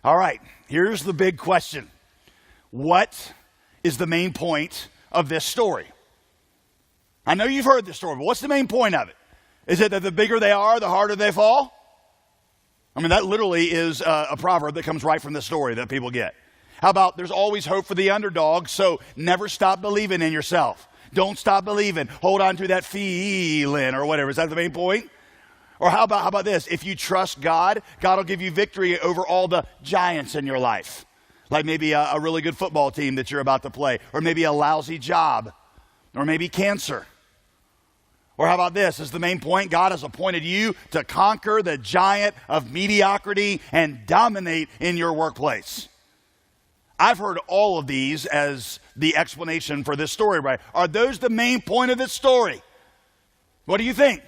All right, here's the big question. What is the main point of this story? I know you've heard this story, but what's the main point of it? Is it that the bigger they are, the harder they fall? I mean, that literally is a proverb that comes right from this story that people get. How about there's always hope for the underdog, so never stop believing in yourself. Don't stop believing. Hold on to that feeling or whatever. Is that the main point? Or how about this? If you trust God, God will give you victory over all the giants in your life. Like maybe a really good football team that you're about to play, or maybe a lousy job, or maybe cancer. Or how about this? Is the main point? God has appointed you to conquer the giant of mediocrity and dominate in your workplace. I've heard all of these as the explanation for this story, right? Are those the main point of this story? What do you think?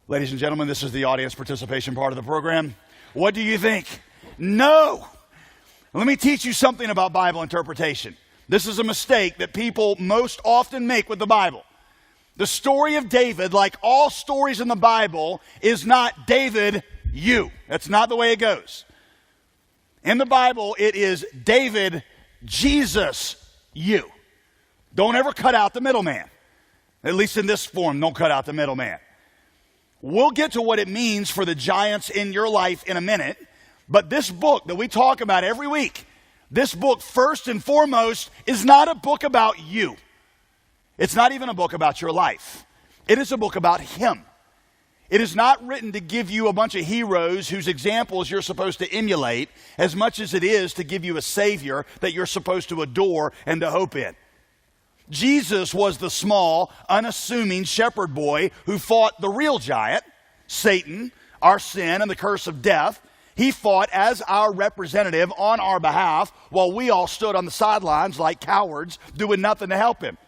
Ladies and gentlemen, this is the audience participation part of the program. What do you think? No. Let me teach you something about Bible interpretation. This is a mistake that people most often make with the Bible. The story of David, like all stories in the Bible, is not David, you. That's not the way it goes. In the Bible, it is David, Jesus, you. Don't ever cut out the middleman. At least in this form, don't cut out the middleman. We'll get to what it means for the giants in your life in a minute, but this book that we talk about every week, this book first and foremost is not a book about you. It's not even a book about your life. It is a book about him. It is not written to give you a bunch of heroes whose examples you're supposed to emulate as much as it is to give you a Savior that you're supposed to adore and to hope in. Jesus was the small, unassuming shepherd boy who fought the real giant, Satan, our sin, and the curse of death. He fought as our representative on our behalf while we all stood on the sidelines like cowards doing nothing to help him.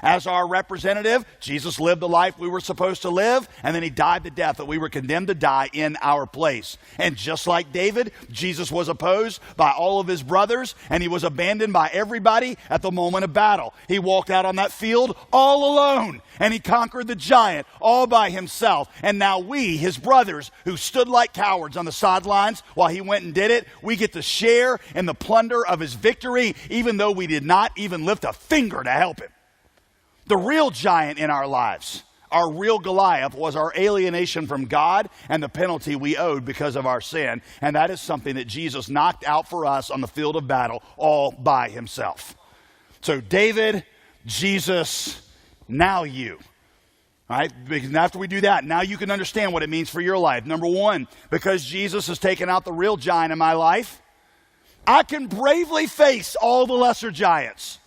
As our representative, Jesus lived the life we were supposed to live, and then he died the death that we were condemned to die in our place. And just like David, Jesus was opposed by all of his brothers, and he was abandoned by everybody at the moment of battle. He walked out on that field all alone, and he conquered the giant all by himself. And now we, his brothers, who stood like cowards on the sidelines while he went and did it, we get to share in the plunder of his victory, even though we did not even lift a finger to help him. The real giant in our lives, our real Goliath, was our alienation from God and the penalty we owed because of our sin. And that is something that Jesus knocked out for us on the field of battle all by himself. So David, Jesus, now you. All right? Because after we do that, now you can understand what it means for your life. Number one, because Jesus has taken out the real giant in my life, I can bravely face all the lesser giants.